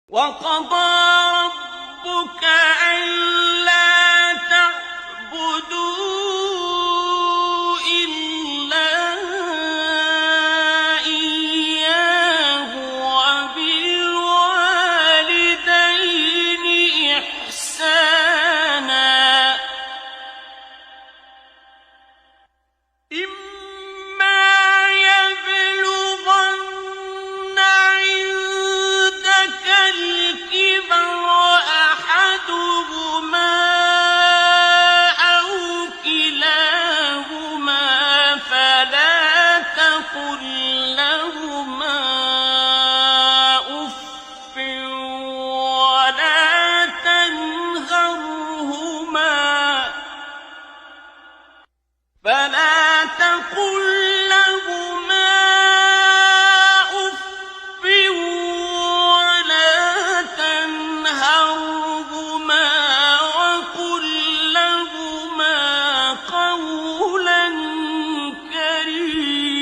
وَقَضَىٰ رَبُّكَ أَلَّا تَعْبُدُوا إِلَّا إِيَّاهُ وَبِالْوَالِدَيْنِ إِحْسَانًا إِمَّا يَبْلُغَنَّ عِندَكَ الْكِبَرَ أَحَدُهُمَا أَوْ كِلَاهُمَا فَلَا تَقُل لَّهُمَا أُفٍّ وَلَا تَنْهَرْهُمَا وَقُل لَّهُمَا قَوْلًا كَرِيمًا